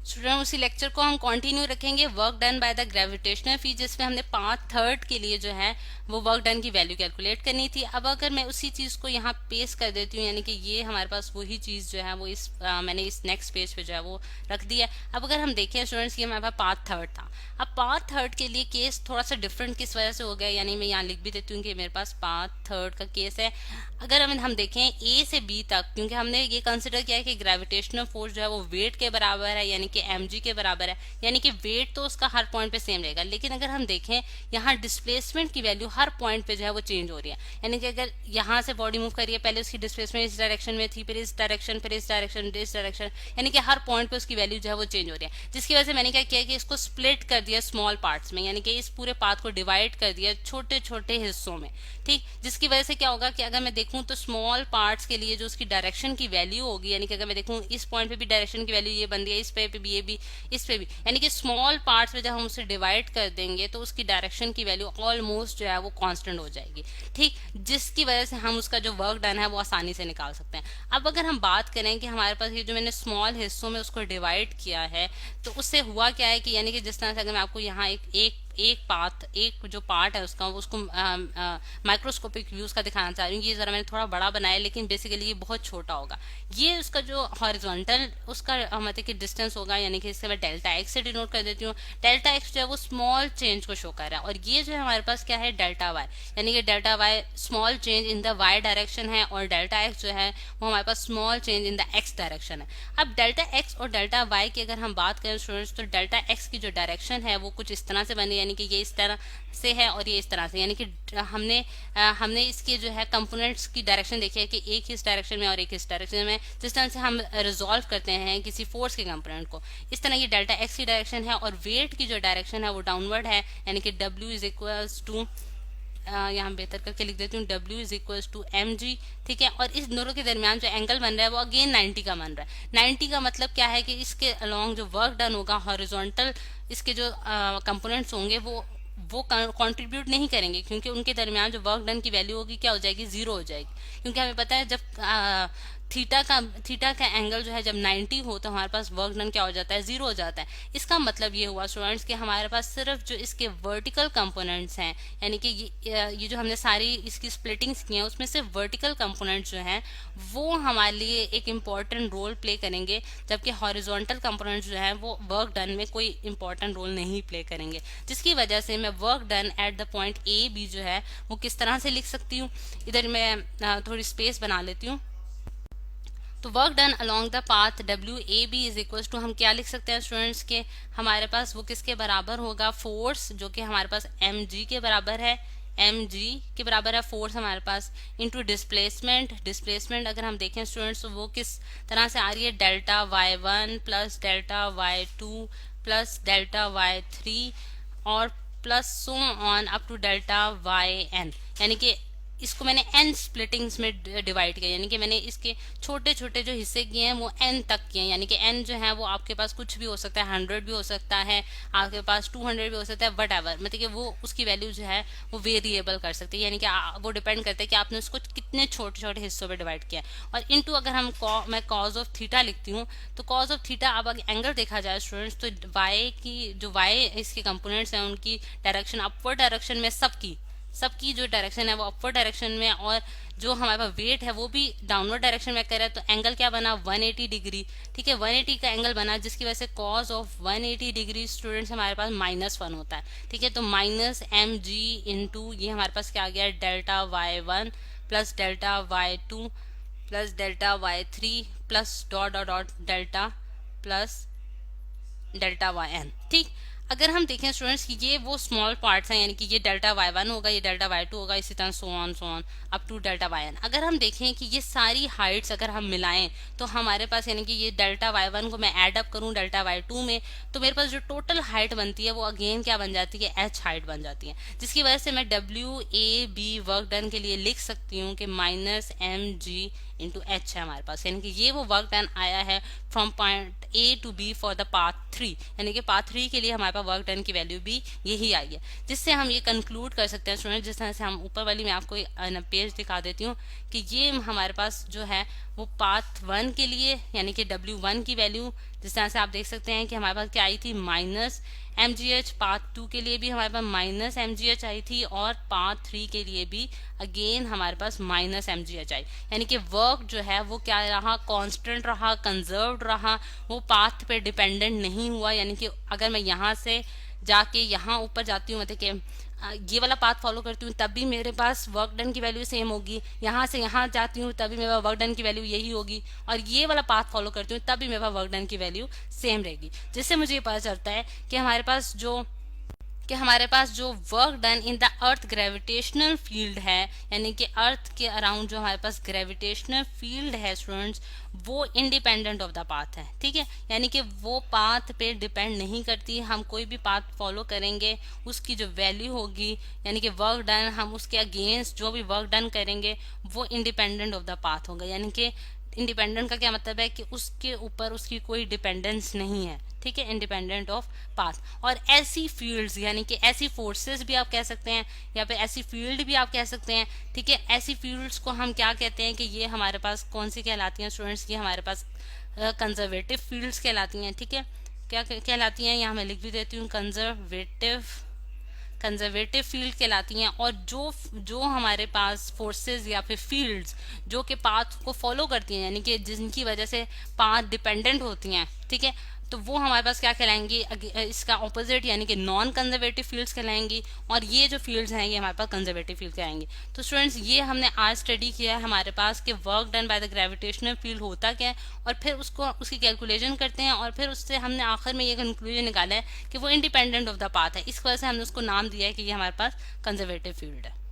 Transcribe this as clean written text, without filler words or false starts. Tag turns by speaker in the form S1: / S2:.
S1: Student उसी lecture को हम कंटिन्यू रखेंगे, work done by the gravitational field, जिसमें हमने 5/3 के लिए जो है वो वर्क डन की वैल्यू कैलकुलेट करनी थी। अब अगर मैं उसी चीज को यहाँ पेस्ट कर देती हूँ, यानी कि ये हमारे पास वही चीज जो है वो मैंने इस नेक्स्ट पेज पे जो है वो रख दिया। अब अगर हम देखें स्टूडेंट्स, ये हमारे पास 5/3 था। अब 5/3 के लिए केस थोड़ा सा डिफरेंट किस वजह से हो गया, यानी मैं यहाँ लिख भी देती हूँ कि मेरे पास 5/3 का केस है। अगर हम देखें ए से बी तक, क्योंकि हमने ये कंसिडर किया है कि ग्रेविटेशनल फोर्स जो है वो वेट के बराबर है, यानी कि mg के बराबर है, यानी कि वेट तो उसका हर पॉइंट पे सेम रहेगा। लेकिन अगर हम देखें यहाँ डिस्प्लेसमेंट की वैल्यू हर पॉइंट पे जो है वो चेंज हो रही है, यानी कि अगर यहाँ से बॉडी मूव करिए, पहले उसकी डिस्प्लेसमेंट इस डायरेक्शन में थी, फिर इस डायरेक्शन, फिर इस डायरेक्शन, इस डायरेक्शन, यानी कि हर पॉइंट पे उसकी वैल्यू जो है वो चेंज हो रही है। जिसकी वजह से मैंने क्या किया कि इसको स्प्लिट कर दिया स्मॉल पार्ट्स में, यानी कि इस पूरे पाथ को डिवाइड कर दिया छोटे छोटे हिस्सों में। ठीक, जिसकी वजह से क्या होगा कि अगर मैं देखूं तो स्मॉल पार्ट्स के लिए जो उसकी डायरेक्शन की वैल्यू होगी, यानी कि अगर मैं देखूं इस पॉइंट पे भी डायरेक्शन की वैल्यू ये बन रही है, इस पे भी ये भी, इस पे भी, यानी कि स्मॉल पार्ट्स में जब हम उसे डिवाइड कर देंगे तो उसकी डायरेक्शन की वैल्यू ऑलमोस्ट जो है वो कांस्टेंट हो जाएगी। ठीक, जिसकी वजह से हम उसका जो वर्क डन है वो आसानी से निकाल सकते हैं। अब अगर हम बात करें कि हमारे पास ये जो मैंने स्मॉल हिस्सों में उसको डिवाइड किया है, तो उससे हुआ क्या है कि यानी कि जिस तरह से अगर मैं आपको यहाँ एक जो पार्ट है उसका, उसको माइक्रोस्कोपिक व्यूज का दिखाना चाह रही हूँ। ये जरा मैंने थोड़ा बड़ा बनाया, लेकिन बेसिकली ये बहुत छोटा होगा। ये उसका जो हॉरिजॉन्टल उसका मतलब कि डिस्टेंस होगा, यानी कि इससे मैं डेल्टा एक्स से डिनोट कर देती हूँ। डेल्टा एक्स जो है वो स्मॉल चेंज को शो कर रहा है, और ये जो है हमारे पास क्या है, डेल्टा वाई, यानी कि delta Y small change in the Y direction है, और डेल्टा एक्स जो है वो हमारे पास small change in the X direction है। अब डेल्टा एक्स और डेल्टा वाई की अगर हम बात करें स्टूडेंट्स, तो डेल्टा एक्स की जो डायरेक्शन है वो कुछ इस तरह से बनी, यानी कि ये इस तरह से है और ये इस तरह से, यानी कि हमने इसके जो है कंपोनेंट्स की डायरेक्शन देखी है कि एक इस डायरेक्शन में और एक इस डायरेक्शन में। जिस तरह से हम रिजॉल्व करते हैं किसी फोर्स के कंपोनेंट को, इस तरह ये डेल्टा एक्स की डायरेक्शन है, और वेट की जो डायरेक्शन है वो डाउनवर्ड है, यानी कि W इज इक्वल्स टू, यहाँ बेहतर करके लिख देती हूँ, W is equals to mg। ठीक है, और इस दोनों के दरमियान जो एंगल बन रहा है वो अगेन 90 का बन रहा है। 90 का मतलब क्या है कि इसके अलोंग जो वर्क डन होगा हॉरिजॉन्टल, इसके जो कंपोनेंट्स होंगे वो कंट्रीब्यूट नहीं करेंगे, क्योंकि उनके दरमियान जो वर्क डन की वैल्यू होगी क्या हो जाएगी, 0 हो जाएगी। क्योंकि हमें पता है जब थीटा का एंगल जो है जब 90 हो तो हमारे पास वर्क डन क्या हो जाता है, 0 हो जाता है। इसका मतलब ये हुआ स्टूडेंट्स कि हमारे पास सिर्फ जो इसके वर्टिकल कंपोनेंट्स हैं, यानी कि ये जो हमने सारी इसकी स्प्लिटिंग्स की हैं उसमें से वर्टिकल कंपोनेंट्स जो हैं वो हमारे लिए एक इम्पॉर्टेंट रोल प्ले करेंगे, जबकि हॉरिजॉन्टल कंपोनेंट्स जो हैं वो वर्क डन में कोई इम्पॉर्टेंट रोल नहीं प्ले करेंगे। जिसकी वजह से मैं work done at the point A B जो है वो किस तरह से लिख सकती हूँ, इधर मैं थोड़ी स्पेस बना लेती हूँ। तो work done along the path WAB is equal to, हम क्या लिख सकते हैं स्टूडेंट्स के, हमारे पास वो किसके बराबर होगा, फोर्स जो कि हमारे पास mg के बराबर है, mg के बराबर है फोर्स हमारे पास, इनटू डिस्प्लेसमेंट अगर हम देखें स्टूडेंट्स तो वो किस तरह से आ रही है, delta y1 plus delta y2 plus delta y3 और plus so on up to delta yn, यानी कि इसको मैंने n स्प्लिटिंग्स में डिवाइड किया, यानी कि मैंने इसके छोटे छोटे जो हिस्से किए हैं वो n तक किए हैं, यानी कि n जो है वो आपके पास कुछ भी हो सकता है, 100 भी हो सकता है, आपके पास 200 भी हो सकता है, वट एवर, मतलब कि वो उसकी वैल्यू जो है वो वेरिएबल कर सकती है, यानी कि वो डिपेंड करता है कि आपने उसको कितने छोटे छोटे हिस्सों में डिवाइड किया है। और इनटू अगर मैं कॉज ऑफ थीटा लिखती हूँ, तो कॉज ऑफ थीटा अब अगर एंगल देखा जाए स्टूडेंट्स तो y इसके कंपोनेंट्स हैं उनकी डायरेक्शन अपवर्ड डायरेक्शन में, सबकी जो डायरेक्शन है वो अपवर्ड डायरेक्शन में, और जो हमारे पास वेट है वो भी डाउनवर्ड डायरेक्शन में कर रहा है, तो एंगल क्या बना, 180 डिग्री। ठीक है, 180 का एंगल बना, जिसकी वजह से कॉस ऑफ 180 डिग्री स्टूडेंट्स हमारे पास -1 होता है। ठीक है, तो -mg इंटू ये हमारे पास क्या आ गया, delta y1 plus delta y2 plus delta y3 plus dot dot dot delta plus delta yn। ठीक, अगर हम देखें स्टूडेंट्स कि ये वो स्मॉल पार्ट्स हैं, यानी कि ये डेल्टा y1 होगा, ये डेल्टा y2 होगा, इसी तरह so on up to delta yn। अगर हम देखें कि ये सारी हाइट्स अगर हम मिलाएं तो हमारे पास, यानी कि ये डेल्टा y1 को मैं एड अप करूं डेल्टा y2 में, तो मेरे पास जो टोटल हाइट बनती है वो अगेन क्या बन जाती है, h हाइट बन जाती है। जिसकी वजह से मैं WAB वर्क डन के लिए लिख सकती हूँ कि -mg इंटू एच है हमारे पास, यानी कि ये वो वर्क डन आया है from point A to B for the path 3, यानी कि पाथ 3 के लिए हमारे पास वर्क डन की वैल्यू भी यही आई है। जिससे हम ये कंक्लूड कर सकते हैं स्टूडेंट, जिस तरह से हम ऊपर वाली मैं आपको पेज दिखा देती हूँ कि ये हमारे पास जो है वो पाथ 1 के लिए यानी कि W1 की वैल्यू जिस तरह से आप देख सकते हैं कि हमारे पास क्या आई थी माइनस mgh, पाथ 2 के लिए भी हमारे पास माइनस mgh आई थी और पाथ 3 के लिए भी अगेन हमारे पास माइनस mgh आई। यानी कि वर्क जो है वो क्या रहा, कांस्टेंट रहा, कंजर्व्ड रहा, वो पाथ पे डिपेंडेंट नहीं हुआ। यानी कि अगर मैं यहाँ से जाके यहाँ ऊपर जाती हूँ मतलब कि ये वाला पाथ फॉलो करती हूँ तब भी मेरे पास वर्क डन की वैल्यू सेम होगी, यहाँ से यहाँ जाती हूँ तभी मेरे पास वर्क डन की वैल्यू यही होगी, और ये वाला पाथ फॉलो करती हूँ तब भी मेरे पास वर्क डन की वैल्यू सेम रहेगी। जिससे मुझे ये पता चलता है कि हमारे पास जो work done in the earth gravitational field है, यानी कि अर्थ के अराउंड जो हमारे पास ग्रेविटेशनल फील्ड है स्टूडेंट्स, वो इंडिपेंडेंट ऑफ द पाथ है। ठीक है, यानी कि वो पाथ पे डिपेंड नहीं करती। हम कोई भी पाथ फॉलो करेंगे उसकी जो वैल्यू होगी यानी कि वर्क डन, हम उसके अगेंस्ट जो भी वर्क डन करेंगे वो इंडिपेंडेंट ऑफ द पाथ होगा। यानी कि इंडिपेंडेंट का क्या मतलब है कि उसके ऊपर उसकी कोई डिपेंडेंस नहीं है। ठीक है, इंडिपेंडेंट ऑफ पाथ। और ऐसी फील्ड्स यानी कि ऐसी फोर्सेस भी आप कह सकते हैं या फिर ऐसी फील्ड भी आप कह सकते हैं। ठीक है, ऐसी फील्ड्स को हम क्या कहते हैं कि ये हमारे पास कौन सी कहलाती हैं स्टूडेंट्स, ये हमारे पास कंजर्वेटिव फील्ड्स कहलाती हैं। ठीक है, क्या कहलाती हैं, यहाँ मैं लिख भी देती हूँ, कंजर्वेटिव फील्ड कहलाती हैं। और जो हमारे पास फोर्सेस या फिर फील्ड्स जो कि पाथ को फॉलो करती हैं यानी कि जिनकी वजह से पाथ डिपेंडेंट होती हैं, ठीक है, तो वो हमारे पास क्या कहलाएंगी, इसका ऑपोजिट यानी कि नॉन कंजर्वेटिव फील्ड्स कहलाएंगी। और ये जो फील्ड्स हैं ये हमारे पास कंजर्वेटिव फील्ड कहलाएंगे। तो स्टूडेंट्स ये हमने आज स्टडी किया है हमारे पास कि work done by the gravitational field होता क्या है, और फिर उसकी कैलकुलेशन करते हैं, और फिर उससे हमने आखिर में ये कंक्लूजन निकाला है कि वो इंडिपेंडेंट ऑफ द पाथ है। इस वजह से हमने उसको नाम दिया है कि ये हमारे पास कंजर्वेटिव फील्ड है।